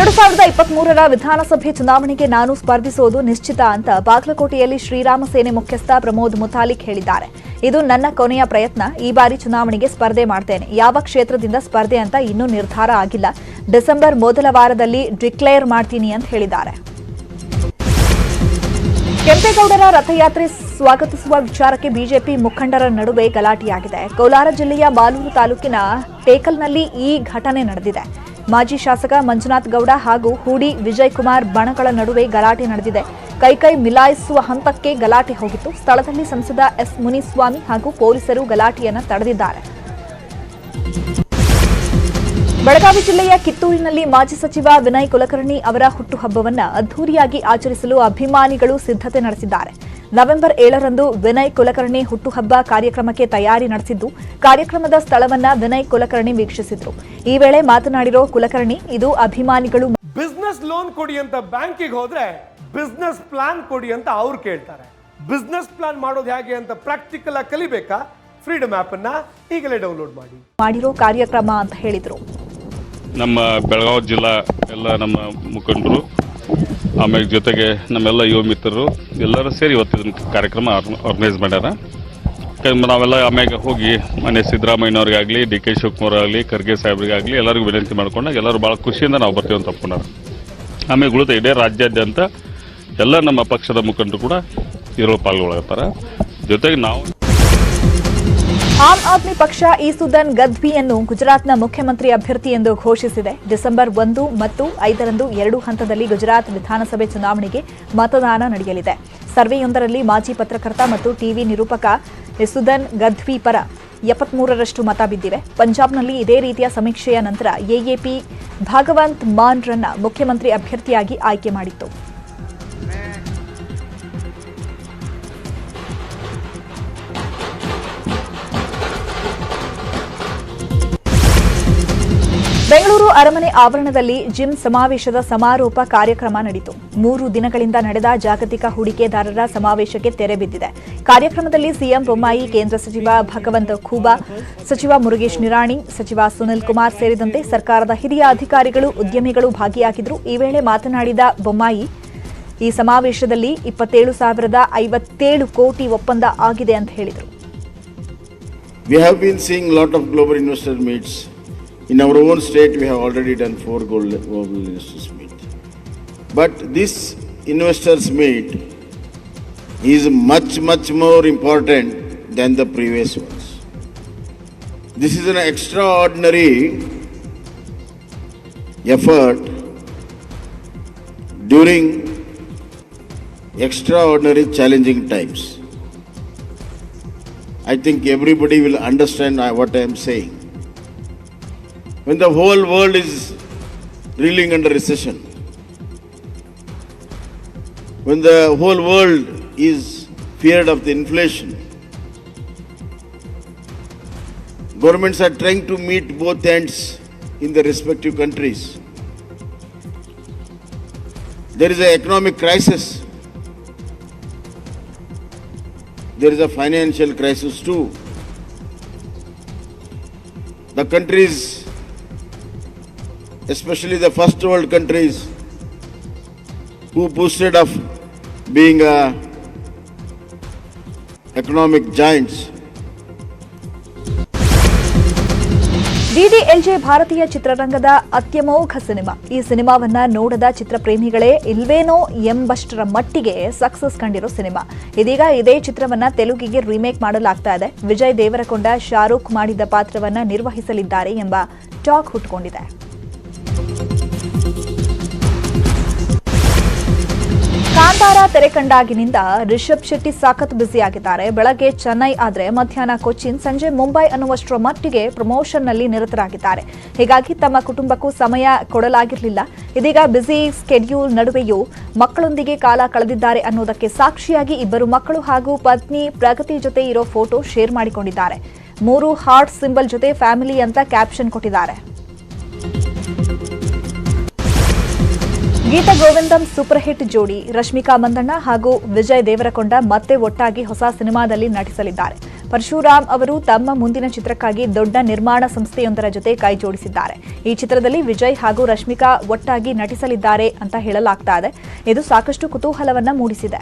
2023ರ ವಿಧಾನಸಭೆ ಚುನಾವಣೆಗೆ ನಾನು ಸ್ಪರ್ಧಿಸುವುದು ನಿಶ್ಚಿತ ಅಂತ ಬಾಗಲಕೋಟೆಯಲ್ಲಿ ಶ್ರೀರಾಮ ಸೇನೆ ಮುಖ್ಯಸ್ಥ ಪ್ರಮೋದ್ ಮುತಾಲಿಕ್ ಹೇಳಿದ್ದಾರೆ. ಇದು ನನ್ನ ಕೊನೆಯ ಪ್ರಯತ್ನ. ಈ ಬಾರಿ ಚುನಾವಣೆಗೆ ಸ್ಪರ್ಧೆ ಮಾಡ್ತೇನೆ. ಯಾವ ಕ್ಷೇತ್ರದಿಂದ ಸ್ಪರ್ಧೆ ಅಂತ ಇನ್ನೂ ನಿರ್ಧಾರ ಆಗಿಲ್ಲ. ಡಿಸೆಂಬರ್ ಮೊದಲ ವಾರದಲ್ಲಿ ಡಿಕ್ಲೇರ್ ಮಾಡ್ತೀನಿ ಅಂತ ಹೇಳಿದ್ದಾರೆ. ಕೆಂಪೇಗೌಡರ ರಥಯಾತ್ರೆ ಸ್ವಾಗತಿಸುವ ವಿಚಾರಕ್ಕೆ ಬಿಜೆಪಿ ಮುಖಂಡರ ನಡುವೆ ಗಲಾಟೆಯಾಗಿದೆ. ಕೋಲಾರ ಜಿಲ್ಲೆಯ ಮಾಲೂರು ತಾಲೂಕಿನ ಟೇಕಲ್ನಲ್ಲಿ ಈ ಘಟನೆ ನಡೆದಿದೆ. ಮಾಜಿ ಶಾಸಕ ಮಂಜುನಾಥ್ ಗೌಡ ಹಾಗೂ ಹೂಡಿ ವಿಜಯ್ ಕುಮಾರ್ ಬಣಗಳ ನಡುವೆ ಗಲಾಟೆ ನಡೆದಿದೆ. ಕೈಕೈ ಮಿಲಾಯಿಸುವ ಹಂತಕ್ಕೆ ಗಲಾಟೆ ಹೋಗಿತ್ತು. ಸ್ಥಳದಲ್ಲಿ ಸಂಸದ ಎಸ್ ಮುನಿಸ್ವಾಮಿ ಹಾಗೂ ಪೊಲೀಸರು ಗಲಾಟೆಯನ್ನು ತಡೆದಿದ್ದಾರೆ. ಬೆಳಗಾವಿ ಜಿಲ್ಲೆಯ ಕಿತ್ತೂರಿನಲ್ಲಿ ಮಾಜಿ ಸಚಿವ ವಿನಯ್ ಕುಲಕರ್ಣಿ ಅವರ ಹುಟ್ಟುಹಬ್ಬವನ್ನು ಅದ್ದೂರಿಯಾಗಿ ಆಚರಿಸಲು ಅಭಿಮಾನಿಗಳು ಸಿದ್ಧತೆ ನಡೆಸಿದ್ದಾರೆ. ನವೆಂಬರ್ 7ರಂದು ವಿನಯ್ ಕುಲಕರ್ಣಿ ಹುಟ್ಟುಹಬ್ಬ ಕಾರ್ಯಕ್ರಮಕ್ಕೆ ತಯಾರಿ ನಡೆಸಿದ್ದು, ಕಾರ್ಯಕ್ರಮದ ಸ್ಥಳವನ್ನ ವಿನಯ್ ಕುಲಕರ್ಣಿ ವೀಕ್ಷಿಸಿದ್ರು. ಈ ವೇಳೆ ಮಾತನಾಡಿರೋ ಕುಲಕರ್ಣಿ, ಇದು ಅಭಿಮಾನಿಗಳು ಬಿಸ್ನೆಸ್ ಲೋನ್ ಕೊಡಿ ಅಂತ ಬ್ಯಾಂಕಿಗೆ ಹೋದ್ರೆ ಬಿಸ್ನೆಸ್ ಪ್ಲಾನ್ ಕೊಡಿ ಅಂತ ಅವ್ರು ಕೇಳ್ತಾರೆ. ಬಿಸ್ನೆಸ್ ಪ್ಲಾನ್ ಮಾಡೋದು ಹೇಗೆ ಅಂತ ಪ್ರಾಕ್ಟಿಕಲ್ ಆಗಿ ಕಲಿಬೇಕಾ? ಫ್ರೀಡಮ್ ಆಪ್ ಅನ್ನ ಈಗಲೇ ಡೌನ್ಲೋಡ್ ಮಾಡಿರೋ ಕಾರ್ಯಕ್ರಮ ಅಂತ ಹೇಳಿದ್ರು. ನಮ್ಮ ಬೆಳಗಾವಿ ಜಿಲ್ಲಾ ಎಲ್ಲ ನಮ್ಮ ಮುಖಂಡರು, ಆಮೇಲೆ ಜೊತೆಗೆ ನಮ್ಮೆಲ್ಲ ಯುವ ಮಿತ್ರರು ಎಲ್ಲರೂ ಸೇರಿ ಇವತ್ತಿನ ಕಾರ್ಯಕ್ರಮ ಆರ್ಗನೈಸ್ ಮಾಡ್ಯಾರ. ನಾವೆಲ್ಲ ಆಮ್ಯಾಗ ಹೋಗಿ ಮನೆ ಸಿದ್ದರಾಮಯ್ಯನವ್ರಿಗಾಗಲಿ, ಡಿ ಕೆ ಶಿವಕುಮಾರ್ ಆಗಲಿ, ಖರ್ಗೆ ಸಾಹೇಬ್ರಿಗಾಗಲಿ ಎಲ್ಲರಿಗೂ ವಿನಂತಿ ಮಾಡ್ಕೊಂಡಾಗ ಎಲ್ಲರೂ ಭಾಳ ಖುಷಿಯಿಂದ ನಾವು ಬರ್ತೀವಿ ಅಂತ ತಪ್ಕೊಂಡಾರ. ಆಮೇಲೆ ಉಳಿದ ಇಡೀ ರಾಜ್ಯಾದ್ಯಂತ ಎಲ್ಲ ನಮ್ಮ ಪಕ್ಷದ ಮುಖಂಡರು ಕೂಡ ಇರೋ ಪಾಲ್ಗೊಳ್ಳತ್ತಾರೆ. ಜೊತೆಗೆ ನಾವು ಆಮ್ ಆದ್ಮಿ ಪಕ್ಷ ಈಸುದನ್ ಗದ್ವಿಯನ್ನು ಗುಜರಾತ್ನ ಮುಖ್ಯಮಂತ್ರಿ ಅಭ್ಯರ್ಥಿ ಎಂದು ಘೋಷಿಸಿದೆ. ಡಿಸೆಂಬರ್ 1 ಮತ್ತು 5ರಂದು 2 ಹಂತದಲ್ಲಿ ಗುಜರಾತ್ ವಿಧಾನಸಭೆ ಚುನಾವಣೆಗೆ ಮತದಾನ ನಡೆಯಲಿದೆ. ಸರ್ವೆಯೊಂದರಲ್ಲಿ ಮಾಜಿ ಪತ್ರಕರ್ತ ಮತ್ತು ಟಿವಿ ನಿರೂಪಕ ಈಸುದನ್ ಗದ್ವಿ ಪರ 73ರಷ್ಟು ಮತ ಬಿದ್ದಿವೆ. ಪಂಜಾಬ್ನಲ್ಲಿ ಇದೇ ರೀತಿಯ ಸಮೀಕ್ಷೆಯ ನಂತರ ಎಎಪಿ ಭಾಗವಂತ್ ಮಾನ್ರನ್ನ ಮುಖ್ಯಮಂತ್ರಿ ಅಭ್ಯರ್ಥಿಯಾಗಿ ಆಯ್ಕೆ ಮಾಡಿತ್ತು. ಬೆಂಗಳೂರು ಅರಮನೆ ಆವರಣದಲ್ಲಿ ಜಿಮ್ ಸಮಾವೇಶದ ಸಮಾರೋಪ ಕಾರ್ಯಕ್ರಮ ನಡೆಯಿತು. 3 ದಿನಗಳಿಂದ ನಡೆದ ಜಾಗತಿಕ ಹೂಡಿಕೆದಾರರ ಸಮಾವೇಶಕ್ಕೆ ತೆರೆ ಬಿದ್ದಿದೆ. ಕಾರ್ಯಕ್ರಮದಲ್ಲಿ ಸಿಎಂ ಬೊಮ್ಮಾಯಿ, ಕೇಂದ್ರ ಸಚಿವ ಭಗವಂತ ಖೂಬಾ, ಸಚಿವ ಮುರುಗೇಶ್ ನಿರಾಣಿ, ಸಚಿವ ಸುನಿಲ್ ಕುಮಾರ್ ಸೇರಿದಂತೆ ಸರ್ಕಾರದ ಹಿರಿಯ ಅಧಿಕಾರಿಗಳು, ಉದ್ಯಮಿಗಳು ಭಾಗಿಯಾಗಿದ್ದರು. ಈ ವೇಳೆ ಮಾತನಾಡಿದ ಬೊಮ್ಮಾಯಿ, ಈ ಸಮಾವೇಶದಲ್ಲಿ 27,057 ಕೋಟಿ ಒಪ್ಪಂದ ಆಗಿದೆ ಅಂತ ಹೇಳಿದರು. We have been seeing a lot of global investor meets. In our own state, we have already done 4 global investors meet. But this investors meet is much more important than the previous ones. This is an extraordinary effort during extraordinary challenging times. I think everybody will understand what I am saying. When the whole world is reeling under recession, when the whole world is feared of the inflation, governments are trying to meet both ends in the respective countries. There is an economic crisis. There is a financial crisis too. The countries, especially the first world countries who boasted of being economic giants. ಡಿಡಿಎಲ್ಜೆ ಭಾರತೀಯ ಚಿತ್ರರಂಗದ ಅತ್ಯಮೋಘ cinema. ಈ ಸಿನಿಮಾವನ್ನ ನೋಡದ ಚಿತ್ರಪ್ರೇಮಿಗಳೇ ಇಲ್ವೇನೋ ಎಂಬಷ್ಟರ ಮಟ್ಟಿಗೆ success ಕಂಡಿರೋ cinema. ಇದೀಗ ಇದೇ ಚಿತ್ರವನ್ನ ತೆಲುಗಿಗೆ remake ಮಾಡಲಾಗ್ತಾ ಇದೆ. ವಿಜಯ್ ದೇವರಕೊಂಡ ಶಾರೂಖ್ ಮಾಡಿದ ಪಾತ್ರವನ್ನ ನಿರ್ವಹಿಸಲಿದ್ದಾರೆ ಎಂಬ ಟಾಕ್ ಹುಟ್ಟುಕೊಂಡಿದೆ. ಕಾಂತಾರ ತೆರೆ ಕಂಡಾಗಿನಿಂದ ರಿಷಬ್ ಶೆಟ್ಟಿ ಸಾಕತ್ ಬ್ಯುಸಿಯಾಗಿದ್ದಾರೆ. ಬೆಳಗ್ಗೆ ಚೆನ್ನೈ ಆದರೆ ಮಧ್ಯಾಹ್ನ ಕೊಚ್ಚಿನ್, ಸಂಜೆ ಮುಂಬೈ ಅನ್ನುವಷ್ಟರ ಮಟ್ಟಿಗೆ ಪ್ರಮೋಷನ್ನಲ್ಲಿ ನಿರತರಾಗಿದ್ದಾರೆ. ಹೀಗಾಗಿ ತಮ್ಮ ಕುಟುಂಬಕ್ಕೂ ಸಮಯ ಕೊಡಲಾಗಿರಲಿಲ್ಲ. ಇದೀಗ ಬ್ಯುಸಿ ಸ್ಕೆಡ್ಯೂಲ್ ನಡುವೆಯೂ ಮಕ್ಕಳೊಂದಿಗೆ ಕಾಲ ಕಳೆದಿದ್ದಾರೆ ಅನ್ನೋದಕ್ಕೆ ಸಾಕ್ಷಿಯಾಗಿ ಇಬ್ಬರು ಮಕ್ಕಳು ಹಾಗೂ ಪತ್ನಿ ಪ್ರಗತಿ ಜೊತೆ ಇರೋ ಫೋಟೋ ಶೇರ್ ಮಾಡಿಕೊಂಡಿದ್ದಾರೆ. 3 ಹಾರ್ಟ್ ಸಿಂಬಲ್ ಜೊತೆ ಫ್ಯಾಮಿಲಿ ಅಂತ ಕ್ಯಾಪ್ಷನ್ ಕೊಟ್ಟಿದ್ದಾರೆ. ಗೀತಾ ಗೋವಿಂದಂ ಸೂಪರ್ ಹಿಟ್ ಜೋಡಿ ರಶ್ಮಿಕಾ ಮಂದಣ್ಣ ಹಾಗೂ ವಿಜಯ್ ದೇವರಕೊಂಡ ಮತ್ತೆ ಒಟ್ಟಾಗಿ ಹೊಸ ಸಿನಿಮಾದಲ್ಲಿ ನಟಿಸಲಿದ್ದಾರೆ. ಪರಶುರಾಮ್ ಅವರು ತಮ್ಮ ಮುಂದಿನ ಚಿತ್ರಕ್ಕಾಗಿ ದೊಡ್ಡ ನಿರ್ಮಾಣ ಸಂಸ್ಥೆಯೊಂದರ ಜೊತೆ ಕೈ ಜೋಡಿಸಿದ್ದಾರೆ. ಈ ಚಿತ್ರದಲ್ಲಿ ವಿಜಯ್ ಹಾಗೂ ರಶ್ಮಿಕಾ ಒಟ್ಟಾಗಿ ನಟಿಸಲಿದ್ದಾರೆ ಅಂತ ಹೇಳಲಾಗ್ತಾ ಇದೆ. ಇದು ಸಾಕಷ್ಟು ಕುತೂಹಲವನ್ನ ಮೂಡಿಸಿದೆ.